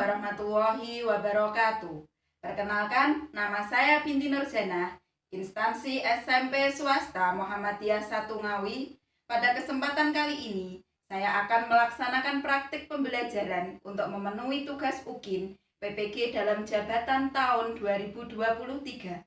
warahmatullahi wabarakatuh. Perkenalkan, nama saya Binti Nurjana, instansi SMP swasta Muhammadiyah 1 Ngawi. Pada kesempatan kali ini, saya akan melaksanakan praktik pembelajaran untuk memenuhi tugas UKIN PPG dalam jabatan tahun 2023.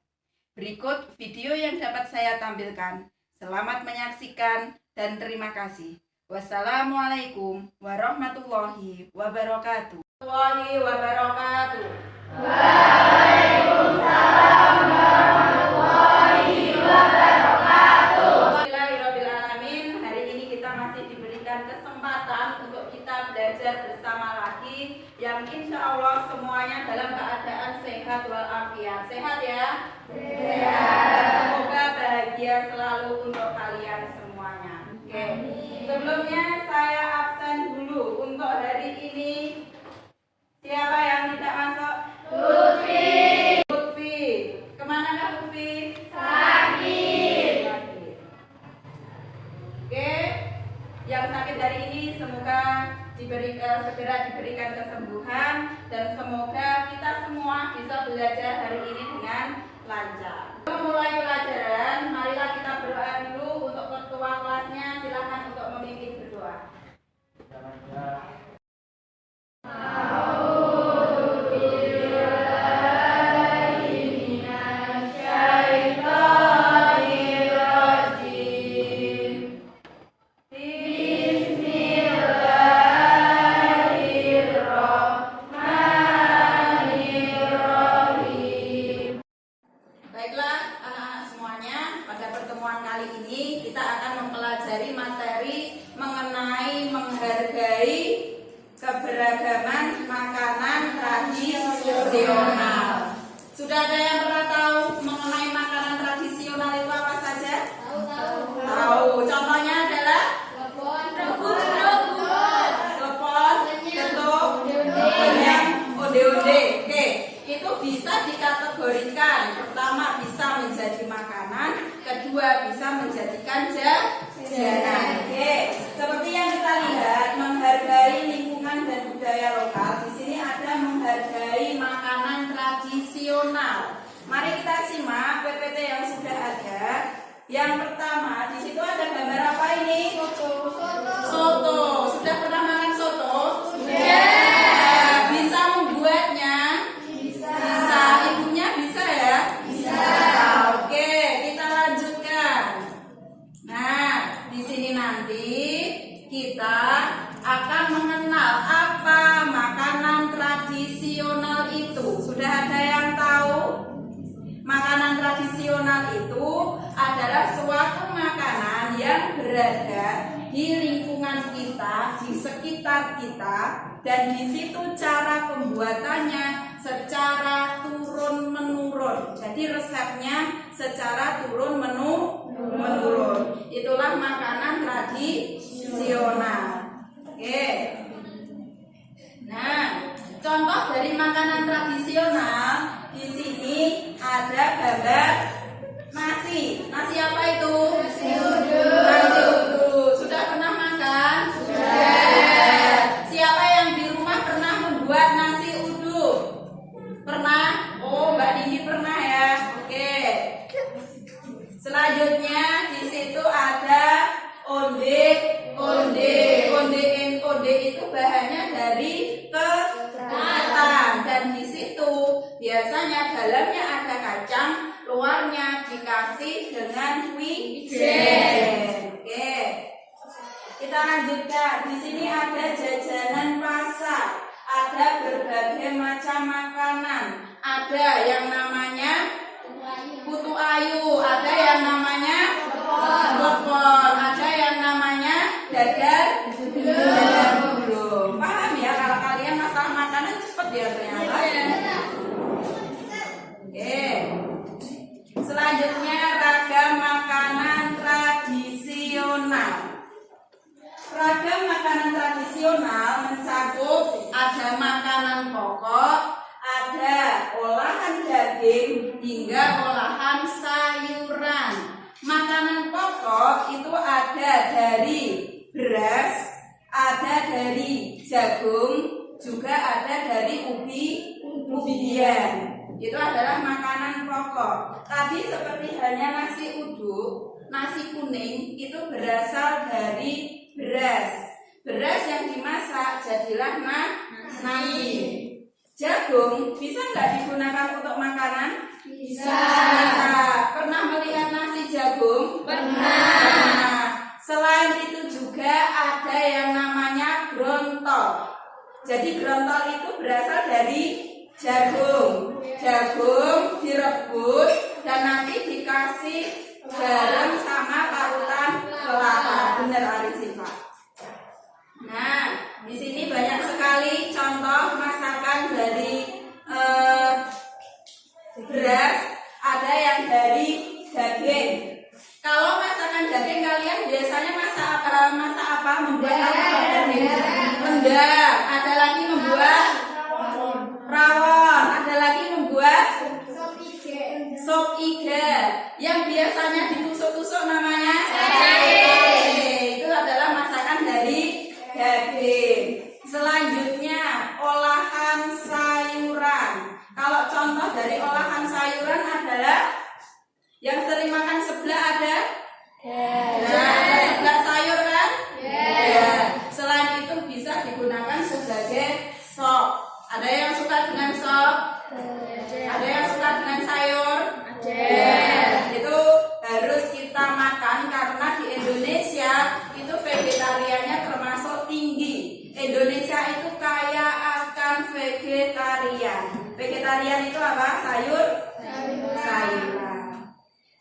Berikut video yang dapat saya tampilkan. Selamat menyaksikan dan terima kasih. Wassalamualaikum warahmatullahi wabarakatuh. Waalaikumsalam warahmatullahi wabarakatuh. Alhamdulillahirrabbilalamin. Hari ini kita masih diberikan kesempatan untuk kita belajar bersama lagi, yang insya Allah semuanya dalam keadaan sehat walafiat. Sehat ya? Sehat. Semoga bahagia selalu untuk kalian semuanya. Oke. Sebelumnya saya absen dulu untuk hari ini. Siapa yang tidak masuk? Lutfi. Kemana Kak Lutfi? Sakit. Oke. Yang sakit hari ini semoga segera diberikan kesembuhan, dan semoga kita semua bisa belajar hari ini dengan lancar. Memulai pelajaran, marilah kita berdoa dulu untuk ketua kelasnya. Silakan untuk memimpin berdoa. Baiklah anak-anak semuanya, pada pertemuan kali ini kita akan mempelajari materi mengenai menghargai keberagaman makanan tradisional. Sudah ada yang pernah tahu mengenai makanan tradisional itu apa saja? Tahu. Contohnya adalah klepon, ketuk, onde-onde. Oke, itu bisa dikategorikan. Pertama, bisa menjadi makanan. Kedua, bisa menjadikan jajanan. Oke, seperti yang kita lihat, menghargai lingkungan dan budaya lokal. Di sini ada menghargai makanan tradisional. Mari kita simak PPT yang sudah ada. Yang pertama, di situ ada gambar apa ini? Soto. Sudah pernah makan soto? Sudah. Bisa membuatnya? Bisa. Ibunya bisa ya? Bisa. Oke, kita lanjutkan. Nah, di sini nanti kita akan mengenal apa makanan tradisional itu. Sudah ada yang tahu? Makanan tradisional itu adalah suatu makanan yang berada di lingkungan kita, di sekitar kita, dan di situ cara pembuatannya secara turun-menurun. Jadi resepnya secara turun-menurun. Itulah makanan tradisional. Oke. Nah, contoh dari makanan tradisional di sini ada gambar nasi. Nasi apa itu? Nasi uduk. Sudah pernah makan? Sudah. Siapa yang di rumah pernah membuat nasi uduk? Pernah? Oh, Mbak Dini pernah ya. Oke. Selanjutnya di situ ada onde itu bahannya dari ketan, dan di situ biasanya dalamnya ada kacang, luarnya dikasih dengan wijen. Oke. Kita lanjutkan. Di sini ada jajanan pasar. Ada berbagai macam makanan. Ada yang namanya putu ayu, ada yang namanya klepon, ada yang namanya dadar gulung. Paham ya kalau kalian masalah makanan cepet ya ternyata. Oke. Selanjutnya ragam makanan tradisional. Ragam makanan tradisional mencakup ada makanan pokok, ada olahan daging hingga olahan sayuran. Makanan pokok itu ada dari beras, ada dari jagung, juga ada dari ubi-ubian. Itu adalah makanan pokok. Tadi seperti halnya nasi uduk, nasi kuning itu berasal dari beras. Beras yang dimasak jadilah nasi. Jagung bisa nggak digunakan untuk makanan? Bisa. Pernah melihat nasi jagung? Pernah. Selain itu juga ada yang namanya grontol. Jadi grontol itu berasal dari jagung. Jagung direbus dan nanti dikasih garam sama parutan kelapa. Benar Arifah. Nah, di sini banyak sekali contoh masakan dari beras, ada yang dari daging. Kalau masakan daging kalian biasanya masak apa? Membuat apa? Rendang. Ada lagi membuat rawon. Ada lagi membuat sop iga. Yang biasanya ditusuk-tusuk namanya sate. Itu adalah masakan dari daging. Selanjutnya olahan sayuran. Kalau contoh dari olahan sayuran adalah yang sering makan seblak ada? Nah, ada seblak sayur kan? Ya. Selain itu bisa digunakan sebagai sop. Ada yang suka dengan sop? Ada yang suka dengan sayur? Itu harus kita makan karena di Indonesia itu vegetariannya termasuk tinggi. Indonesia itu kaya akan vegetarian. Vegetarian itu apa? Sayuran.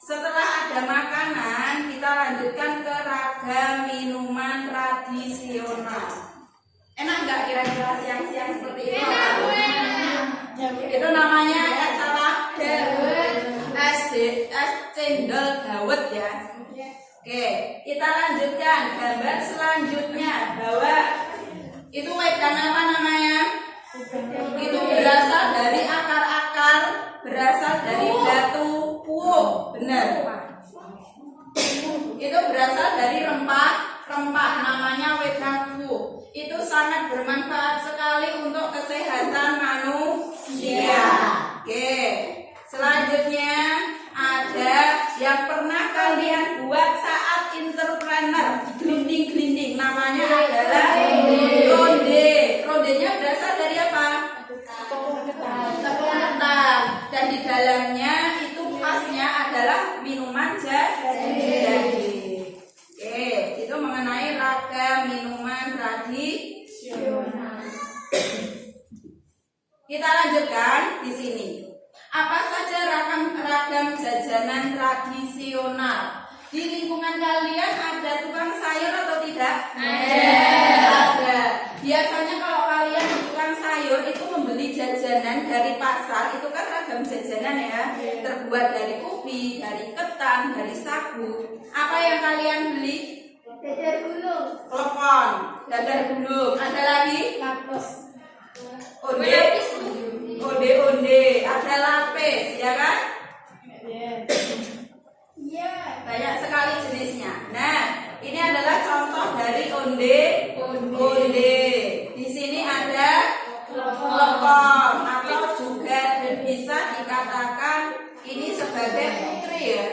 Setelah ada makanan, kita lanjutkan ke ragam minuman tradisional. Enak nggak kira-kira siang-siang seperti itu? Itu namanya es salak es cendol dawet ya. Oke, kita lanjutkan gambar selanjutnya bahwa itu wedang apa namanya? Itu berasal dari akar-akar, berasal dari batu puuk, benar. Itu berasal dari rempah namanya wedang puuk. Itu sangat bermanfaat sekali untuk kesehatan manusia. Oke, selanjutnya ada yang pernah kalian buat saat entrepreneur gelinding-gelinding, namanya adalah ronde. Rondenya berasal dari apa? Tepung ketan. Dan di dalamnya itu khasnya adalah minuman jahe. Oke, itu mengenai ragam minuman tradisional. Kita lanjutkan di sini. Apa saja ragam jajanan tradisional? Di lingkungan kalian ada tukang sayur atau tidak? Ada. Biasanya kalau kalian di tukang sayur itu membeli jajanan dari pasar, itu kan ragam jajanan ya, terbuat dari ubi, dari ketan, dari sagu. Apa yang kalian beli? Dadar gulung. Klepon, dadar gulung. Ada lagi? Onde, ada lapis, ya kan? Banyak sekali jenisnya. Nah, ini adalah contoh dari onde. Di sini ada klepon atau juga bisa dikatakan ini sebagai putri ya.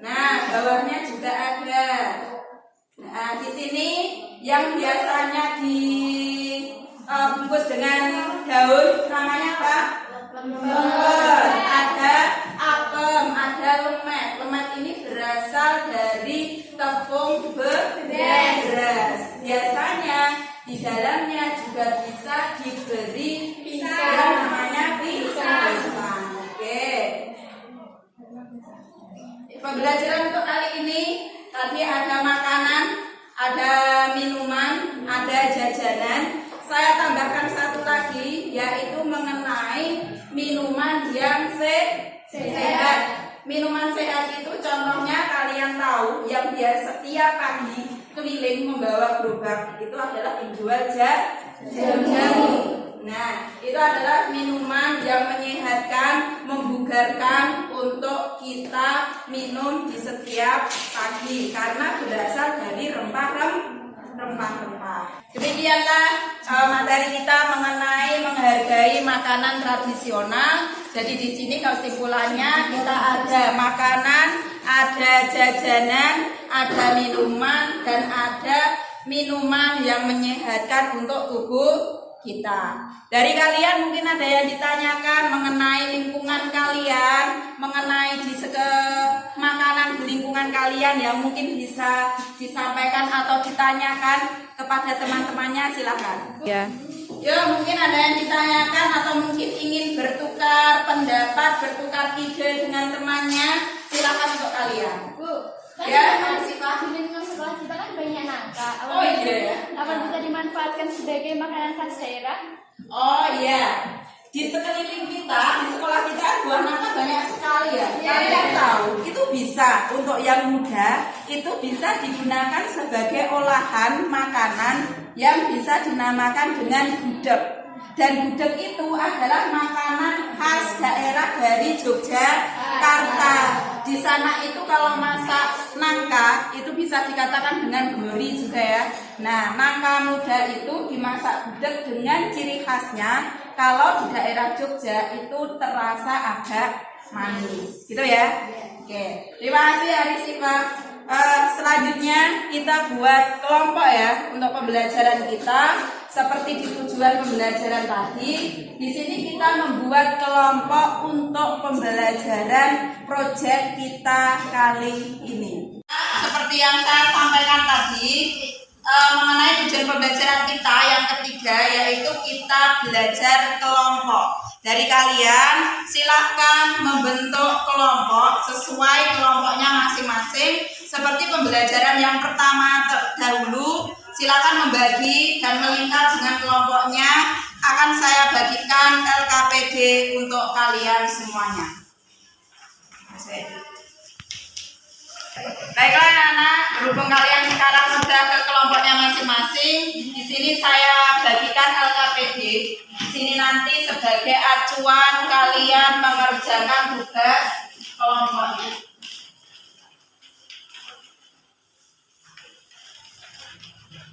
Nah, bawahnya juga ada. Nah, di sini yang biasanya dibungkus dengan daun namanya apa? Lemper. Ada apem, ada lemet. Lemet ini berasal dari tepung beras. Biasanya di dalamnya juga bisa diberi yang namanya pisang. Oke. Pembelajaran untuk kali ini tadi ada makanan, ada minuman, ada jajanan. Saya tambahkan satu lagi, yaitu mengenai minuman yang sehat. Minuman sehat itu contohnya kalian tahu, yang biasa setiap pagi keliling membawa gerobak itu adalah penjual jamu. Nah, itu adalah minuman yang menyehatkan, membugarkan untuk kita minum di setiap pagi karena berasal dari rempah-rempah. rempah-rempah. Demikianlah materi kita mengenai menghargai makanan tradisional. Jadi di sini kesimpulannya kita ada makanan, ada jajanan, ada minuman, dan ada minuman yang menyehatkan untuk tubuh kita. Dari kalian mungkin ada yang ditanyakan mengenai lingkungan kalian, mengenai makanan di lingkungan kalian yang mungkin bisa disampaikan atau ditanyakan kepada teman-temannya, silakan. Ya. Ya, mungkin ada yang ditanyakan atau mungkin ingin bertukar pendapat, bertukar ide dengan temannya, silakan untuk kalian. Bu, kan Ya. di lingkungan sekolah kita kan banyak nangka. Oh iya ya. Apa bisa dimanfaatkan sebagai makanan khas daerah? Oh iya, di sekeliling kita, di sekolah kita buah nangka banyak sekali ya. Kalian tahu, itu bisa untuk yang muda, itu bisa digunakan sebagai olahan makanan yang bisa dinamakan dengan gudeg. Dan gudeg itu adalah makanan khas daerah dari Yogyakarta. Di sana itu kalau masak nangka itu bisa dikatakan dengan gori juga ya. Nah, nangka muda itu dimasak gudeg dengan ciri khasnya kalau di daerah Jogja itu terasa agak manis, gitu ya. Oke, terima kasih Arisifa. Selanjutnya kita buat kelompok ya untuk pembelajaran kita. Seperti di tujuan pembelajaran tadi, di sini kita membuat kelompok untuk pembelajaran proyek kita kali ini. Seperti yang saya sampaikan tadi, mengenai tujuan pembelajaran kita yang ketiga, yaitu kita belajar kelompok. Dari kalian silahkan membentuk kelompok sesuai kelompoknya masing-masing. Seperti pembelajaran yang pertama terdahulu, silakan membagi dan melingkar dengan kelompoknya. Akan saya bagikan LKPD untuk kalian semuanya. Baiklah anak-anak, berhubung kalian sekarang sudah ke kelompoknya masing-masing, di sini saya bagikan LKPD. Di sini nanti sebagai acuan kalian mengerjakan tugas kelompok ini.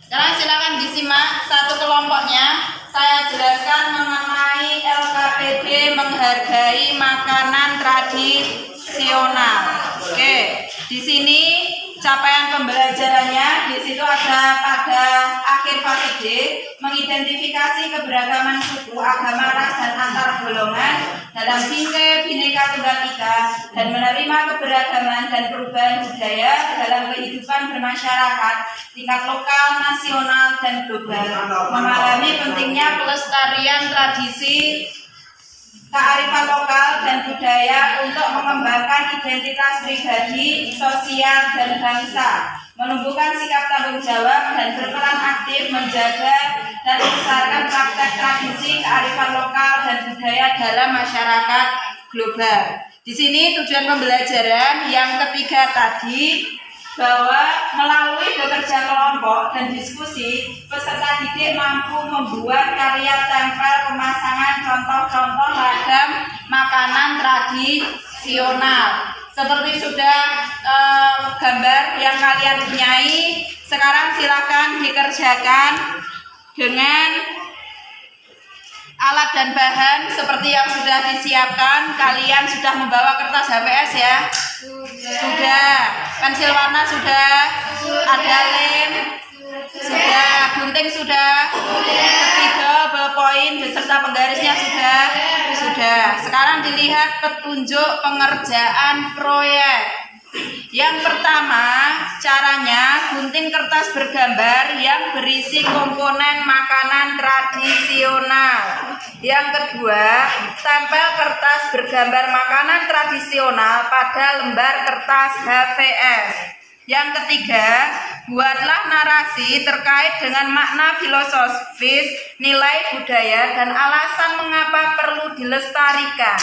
Sekarang silakan disimak satu kelompoknya. Saya jelaskan mengenai LKPD menghargai makanan tradisional. Oke, di sini capaian pembelajarannya di situ ada pada akhir fase D, mengidentifikasi keberagaman suku, agama, ras, dan antar golongan dalam Bhinneka Tunggal Ika dan menerima keberagaman dan perubahan budaya dalam kehidupan bermasyarakat tingkat lokal, nasional, dan global. Memahami pentingnya pelestarian tradisi, kearifan lokal dan budaya untuk mengembangkan identitas pribadi, sosial, dan bangsa, menumbuhkan sikap tanggung jawab dan berperan aktif menjaga dan melestarikan praktek tradisi, kearifan lokal dan budaya dalam masyarakat global. Di sini tujuan pembelajaran yang ketiga tadi, bahwa melalui bekerja kelompok dan diskusi, peserta didik mampu membuat karya tempel pemasangan contoh-contoh ragam makanan tradisional. Seperti sudah gambar yang kalian punyai, sekarang silakan dikerjakan dengan alat dan bahan seperti yang sudah disiapkan. Kalian sudah membawa kertas HVS ya? Sudah. Pensil warna sudah? Ada lem? Sudah. Gunting sudah? Spidol, ballpoint beserta penggarisnya sudah? Sudah. Sekarang dilihat petunjuk pengerjaan proyek. Yang pertama, caranya gunting kertas bergambar yang berisi komponen makanan tradisional. Yang kedua, tempel kertas bergambar makanan tradisional pada lembar kertas HVS. Yang ketiga, buatlah narasi terkait dengan makna filosofis, nilai budaya, dan alasan mengapa perlu dilestarikan.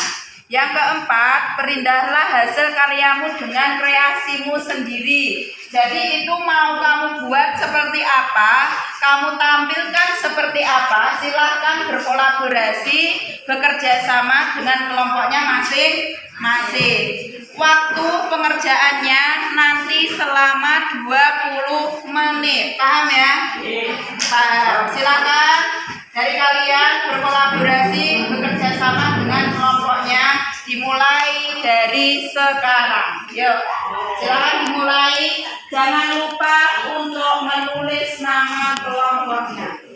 Yang keempat, perindahlah hasil karyamu dengan kreasimu sendiri. Jadi itu mau kamu buat seperti apa, kamu tampilkan seperti apa, silahkan berkolaborasi, bekerja sama dengan kelompoknya masing-masing. Waktu pengerjaannya nanti selama 20 menit. Paham ya? Paham. Silakan dari kalian berkolaborasi bekerja sama dengan kelompoknya dimulai dari sekarang. Yuk, silakan dimulai. Jangan lupa untuk menulis nama kelompoknya.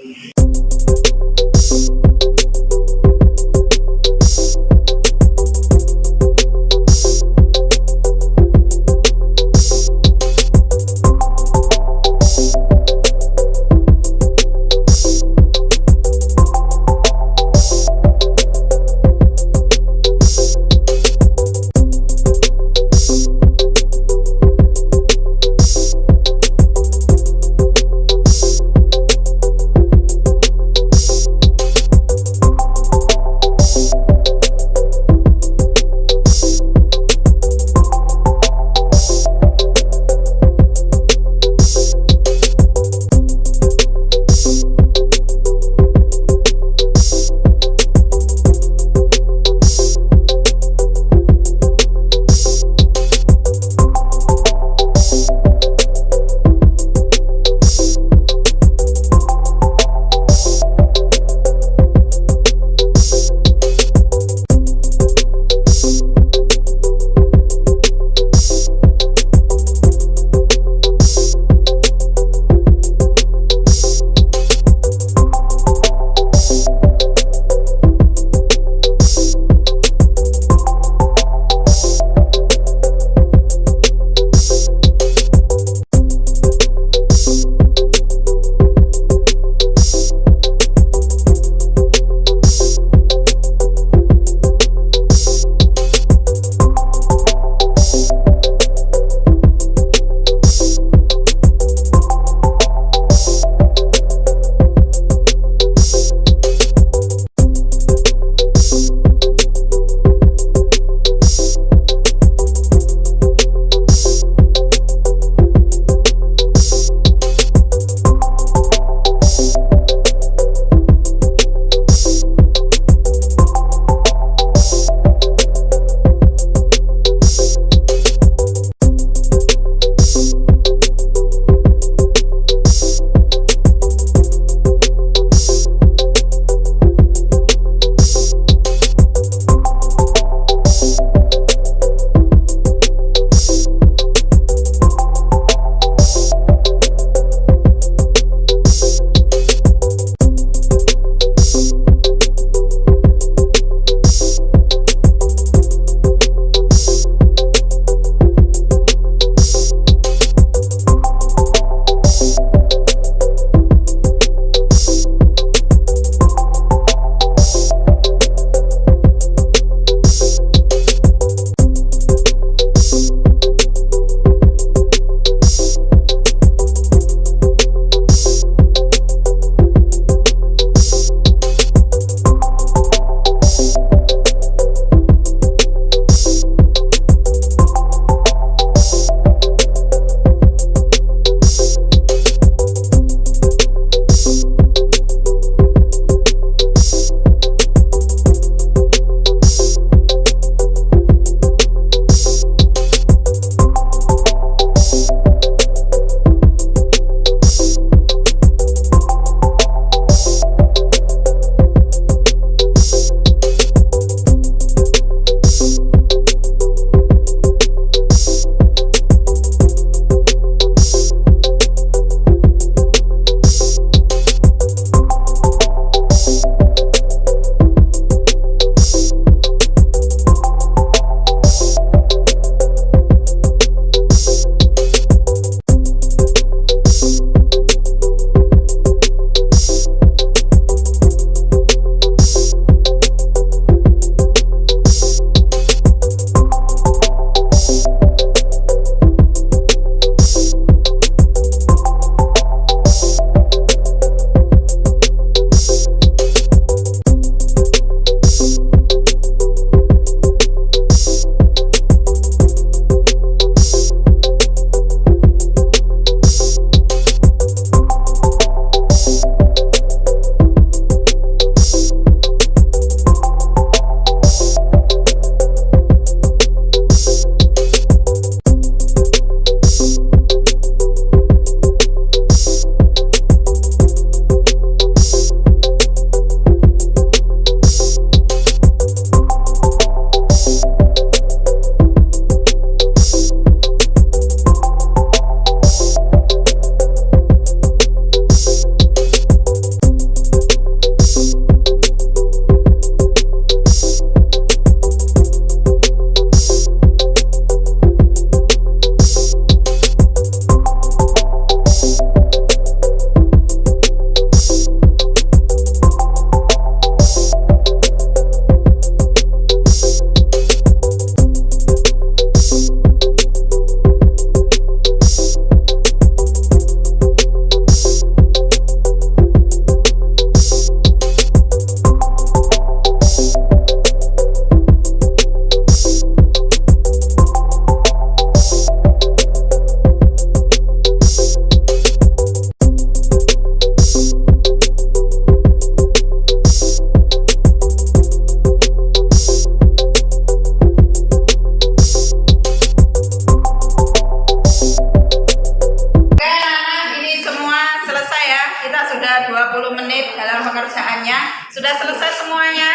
Sudah selesai semuanya?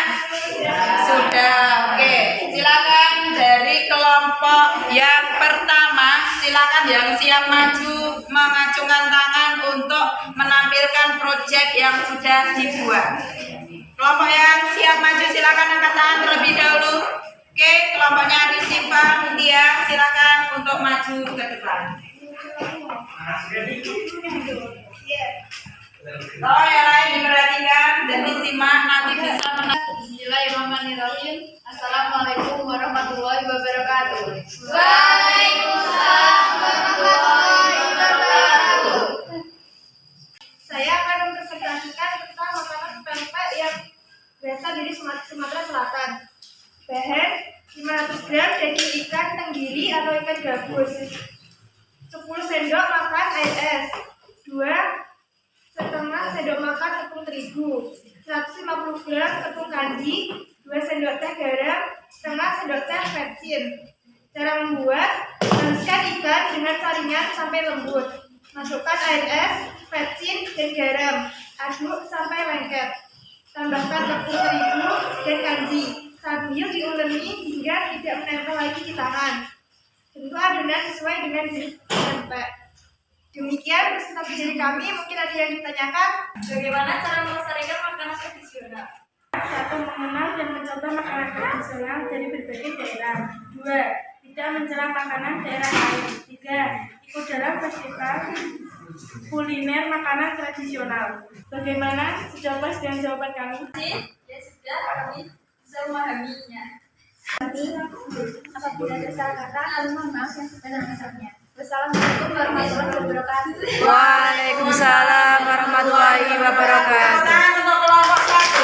Sudah. Oke, silakan dari kelompok yang pertama, silakan yang siap maju mengacungkan tangan untuk menampilkan proyek yang sudah dibuat. Kelompok yang siap maju silakan angkat tangan terlebih dahulu. Oke, kelompoknya Adi Siva, Mutia, silakan untuk maju ke depan. Tolong yang lain diperhatikan dan disimak, nanti bisa Bismillahirrahmanirrahim. Assalamualaikum warahmatullahi wabarakatuh. Waalaikumsalam warahmatullahi wabarakatuh. Saya akan mempresentasikan tentang makanan pempek yang berasal dari Sumatera Selatan. Bahan 500 gram daging ikan tenggiri atau ikan gabus, 10 sendok makan air es, 2,5 sendok makan tepung terigu, 150 gram tepung kanji, 2 sendok teh garam, setengah sendok teh vetsin. Cara membuat: haluskan ikan dengan saringan sampai lembut. Masukkan air es, vetsin, dan garam. Aduk sampai lengket. Tambahkan tepung terigu dan kanji sambil diuleni hingga tidak menempel lagi di tangan. Bentuk adonan sesuai dengan jenis pempek. Demikian presentasi dari kami. Mungkin ada yang ditanyakan? Bagaimana cara melestarikan makanan tradisional? 1. Mengenal dan mencoba makanan tradisional dari berbagai daerah. 2. Tidak mencela makanan daerah lain. 3. Ikut dalam festival kuliner makanan tradisional. Bagaimana? Sudah puas dengan jawaban kami? Ya sudah, kami bisa memahaminya. Kami apabila ada salah kata, kami mohon maaf yang sebenar-benarnya. Wassalamualaikum warahmatullahi wabarakatuh. Waalaikumsalam warahmatullahi wabarakatuh. Tangan untuk kelompok 1.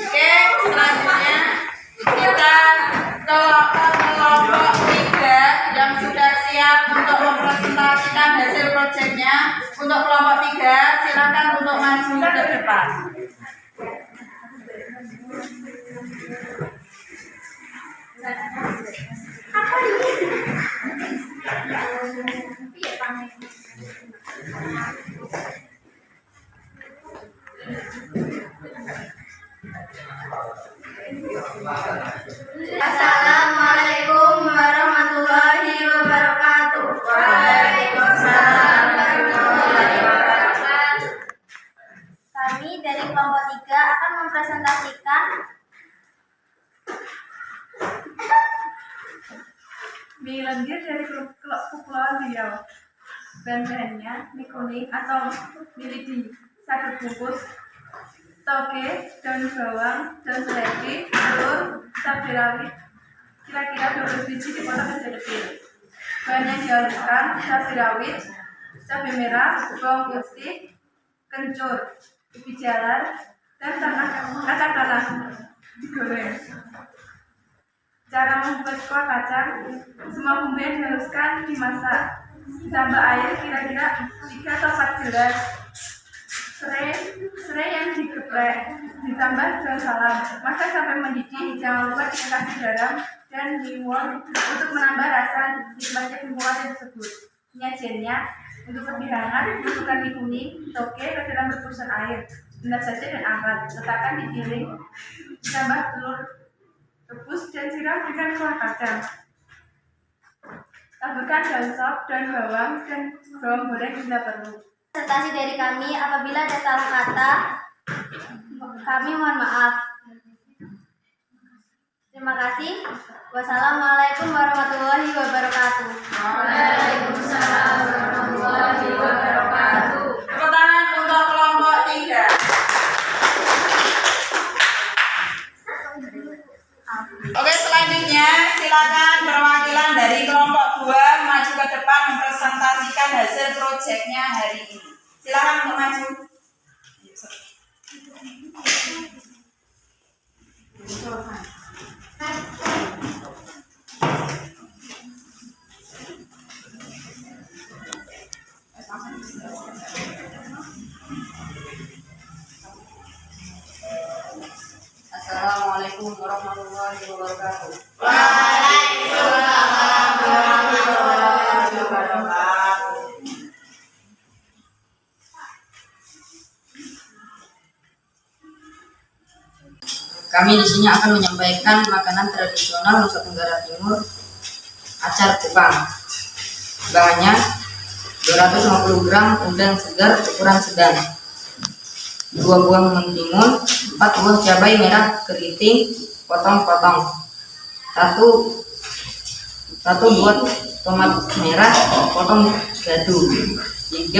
Oke, selanjutnya kita ke kelompok 3 yang sudah siap untuk mempresentasikan hasil proyeknya. Untuk kelompok 3, silakan untuk maju ke depan. Assalamualaikum warahmatullahi wabarakatuh. Waalaikumsalam warahmatullahi wabarakatuh. Kami dari kelompok 3 akan mempresentasikan mie lendir dari Kepulauan Riau. Bahan-bahannya mie kuning atau mie lidi 1 bungkus, toge, daun bawang, daun seledri, telur, cabai rawit kira-kira 12 biji dipotong kecil-kecil. Bahan yang dihaluskan: cabai rawit, cabai merah, bawang putih, kencur, ubi jalar, dan kacang tanah digoreng. Cara membuat kuah kacang: semua bumbu yang dihaluskan dimasak, ditambah air kira-kira 3 atau 4 gelas. Serai yang digeprek, ditambah daun salam. Masak sampai mendidih, jangan lupa dikasih garam dan limon untuk menambah rasa nikmatnya bumbuan tersebut. Penyajiannya: untuk lebih hangat, masukkan mie kuning, toge ke dalam rebusan air, endap saja dan angkat. Letakkan di piring, ditambah telur rebus dan siram dengan kuah kacang. Taburkan daun sop, daun bawang, dan bawang goreng bila perlu. presentasi dari kami. Apabila ada salah kata, kami mohon maaf. Terima kasih. Wassalamualaikum warahmatullahi wabarakatuh. Waalaikumsalam warahmatullahi wabarakatuh. Tepuk tangan untuk kelompok 3. Oke, selanjutnya silakan perwakilan dari kelompok 2 maju ke depan mempresentasikan hasil proyeknya hari ini. Silakan untuk maju. Assalamualaikum warahmatullahi wabarakatuh. Waalaikumsalam warahmatullahi wabarakatuh. Kami di sini akan menyampaikan makanan tradisional Nusa Tenggara Timur, acar kupang. Bahannya 250 gram udang segar ukuran sedang, 2 buah mentimun, 4 buah cabai merah keriting potong-potong, 1 buah tomat merah potong dadu, 3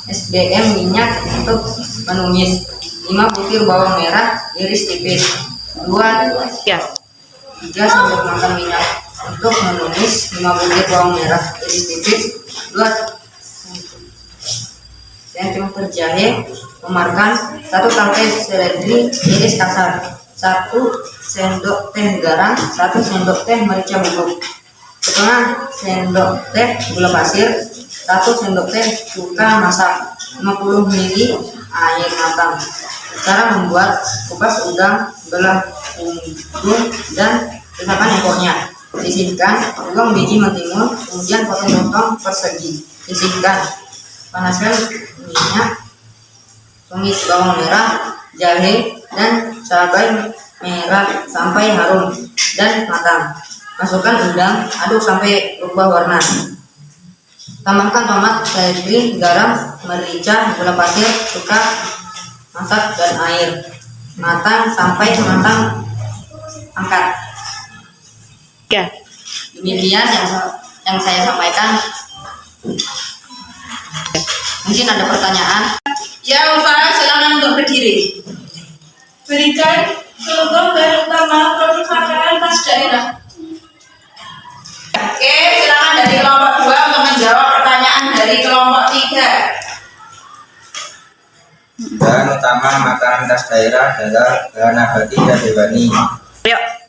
SBM minyak untuk menumis, 5 butir bawang merah iris tipis, 3 sendok makan minyak untuk menumis, 5 butir bawang merah iris tipis, 2 sendok jahe memarkan, 1 tangkai seledri iris kasar, 1 sendok teh garam, 1 sendok teh merica bubuk, setengah sendok teh gula pasir, 1 sendok teh cuka masak, 50 ml air matang. Cara membuat: kupas udang, belah ujung dan pisahkan ekornya. Sisihkan, buang biji mentimun, kemudian potong-potong persegi. Sisihkan, panaskan minyak, tumis bawang merah, jahe, dan cabai merah sampai harum dan matang. Masukkan udang, aduk sampai berubah warna. Tambahkan tomat, seledri, garam, merica, gula pasir, cuka masak, dan air. Matang sampai matang, angkat. Demikian yang saya sampaikan. Mungkin ada pertanyaan? Ya, Ustaz, silakan untuk berdiri. Berikan contoh bahan utama produk makanan khas daerah. Oke, silakan dari kelompok 2 untuk menjawab pertanyaan dari kelompok 3. Bahan utama makanan khas daerah adalah bahan nabati dan hewani.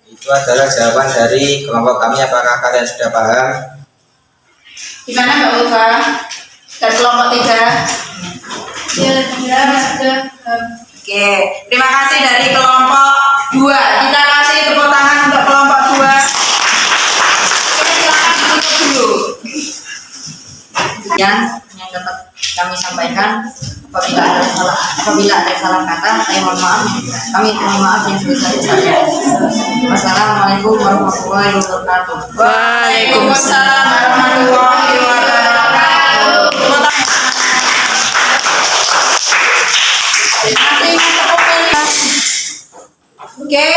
Itu adalah jawaban dari kelompok kami. Apakah kalian sudah paham? Gimana Mbak Ulfa? Dari kelompok 3. Ya, sudah. Oke, terima kasih dari kelompok 2. Kita kasih tepuk tangan untuk kelompok 2. Oke, silakan ditutup dulu. Yang dapat kami sampaikan. Apabila ada salah kata, saya mohon maaf. Kami mohon maaf yang sebesar-besarnya. Wassalamualaikum warahmatullahi wabarakatuh. Waalaikumsalam warahmatullahi wabarakatuh. Oke,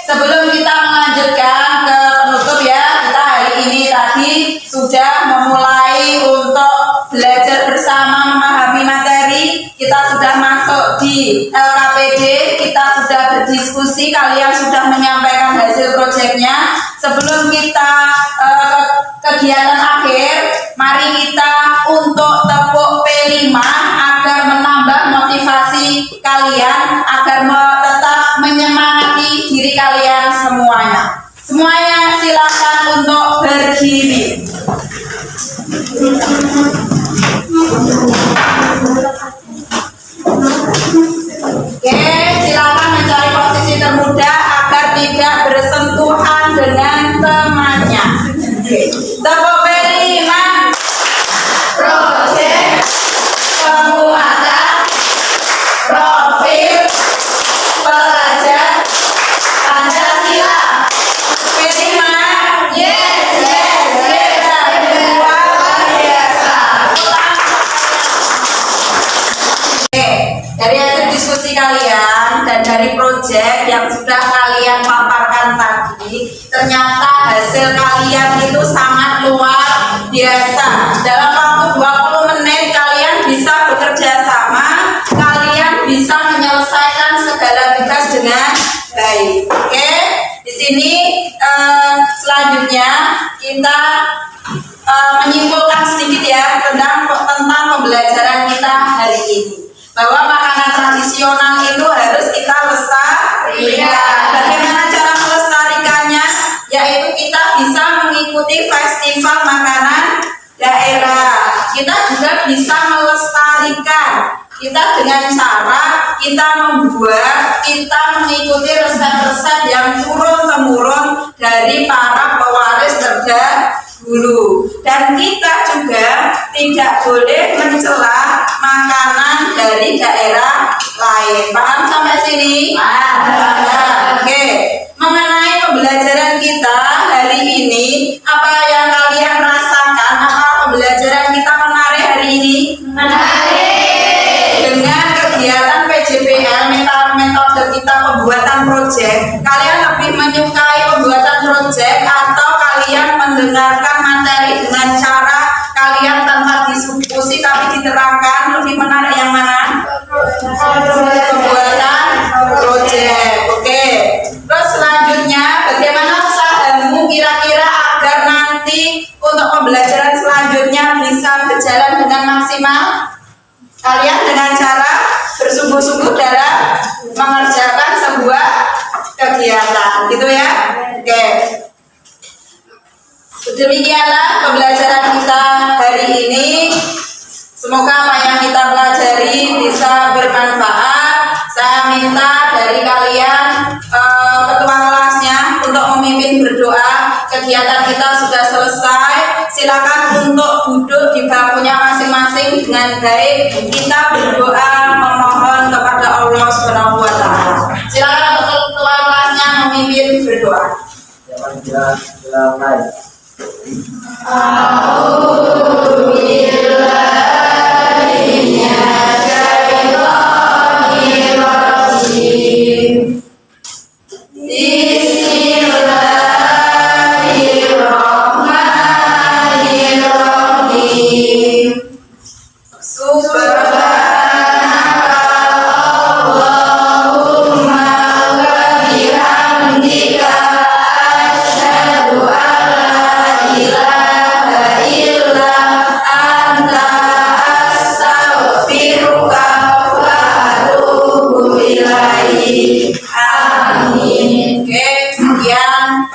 sebelum kita melanjutkan ke penutup ya, kita hari ini tadi sudah memulai untuk belajar bersama memahami materi. Kita sudah masuk di LKPD, kita sudah berdiskusi, kalian sudah menyampaikan hasil proyeknya. Sebelum kita kegiatan akhir, mari kita untuk tepuk P5 agar menambah motivasi kalian, agar tetap menyemangati diri kalian semuanya. Semuanya silakan untuk berdiri. Oke, silakan mencari posisi termudah agar tidak bersentuhan dengan temannya. Tepuk P5. Proyek penguatan profil pelajar Pancasila. P5. Yes. Luar biasa. Oke, dari hasil diskusi kalian dan dari proyek yang sudah kalian paparkan tadi, ternyata hasil kalian itu sangat luar biasa. Dalam waktu 20 menit kalian bisa bekerja sama, kalian bisa menyelesaikan segala tugas dengan baik. Oke, di sini selanjutnya kita menyimpulkan sedikit ya tentang pembelajaran kita hari ini, bahwa makanan tradisional itu harus kita lestarikan. Bagaimana cara melestarikannya? Yaitu kita bisa mengikuti festival makanan daerah. Kita juga bisa melestarikan kita dengan cara kita membuat, kita mengikuti resep-resep yang turun-temurun dari para pewaris terdahulu. Dan kita juga tidak boleh mencela makanan dari daerah lain. Paham sampai sini? Oke. Mengenai pembelajaran kita hari ini, apa yang kalian rasakan? Apa pembelajaran kita menarik hari ini? Dengan kegiatan PJPL, metode kita pembuatan proyek, kalian lebih menyukai pembuatan proyek atau kalian mendengarkan materi dengan cara kalian tanpa diskusi tapi diterangkan? Lebih menarik yang mana? Pembuatan proyek. Oke. Terus selanjutnya, bagaimana usahamu kira-kira agar nanti untuk pembelajaran selanjutnya bisa berjalan dengan maksimal? Kalian dengan cara bersungguh-sungguh dalam mengerjakan sebuah kegiatan, gitu ya. Oke. Demikianlah pembelajaran kita hari ini. Semoga apa yang kita pelajari bisa bermanfaat. Saya minta dari kalian ketua kelasnya untuk memimpin berdoa. Kegiatan kita sudah selesai. Silakan untuk duduk di bangkunya masing-masing dengan baik. Kita berdoa memohon kepada Allah Subhanahu wa taala. Silakan untuk ketua kelasnya memimpin berdoa.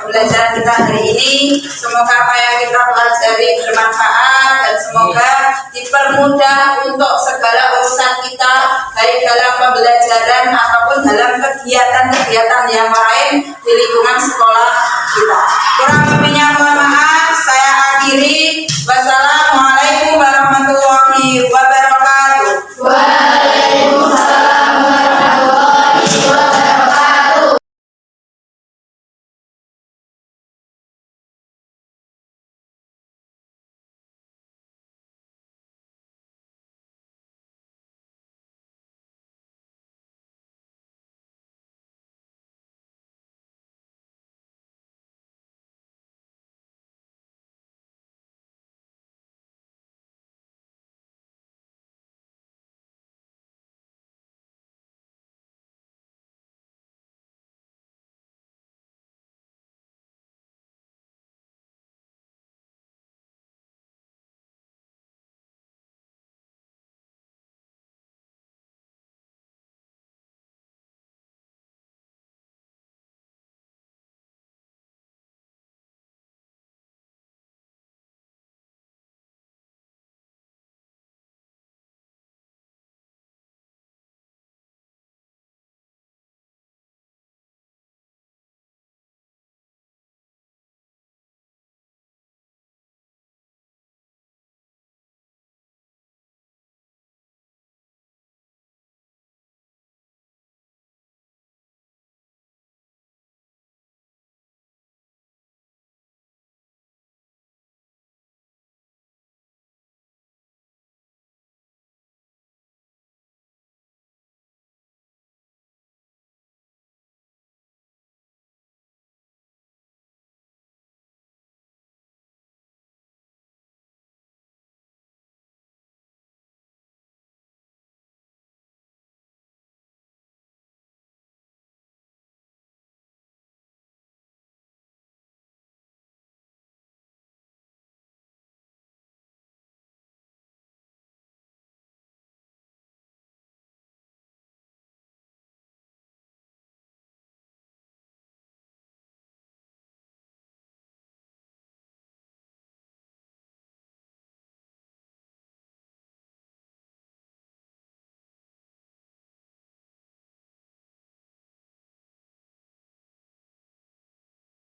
Pembelajaran kita hari ini, semoga apa yang kita pelajari bermanfaat dan semoga dipermudah untuk segala urusan kita, baik dalam pembelajaran ataupun dalam kegiatan-kegiatan yang lain di lingkungan sekolah kita. Kurang lebihnya mohon maaf, saya akhiri.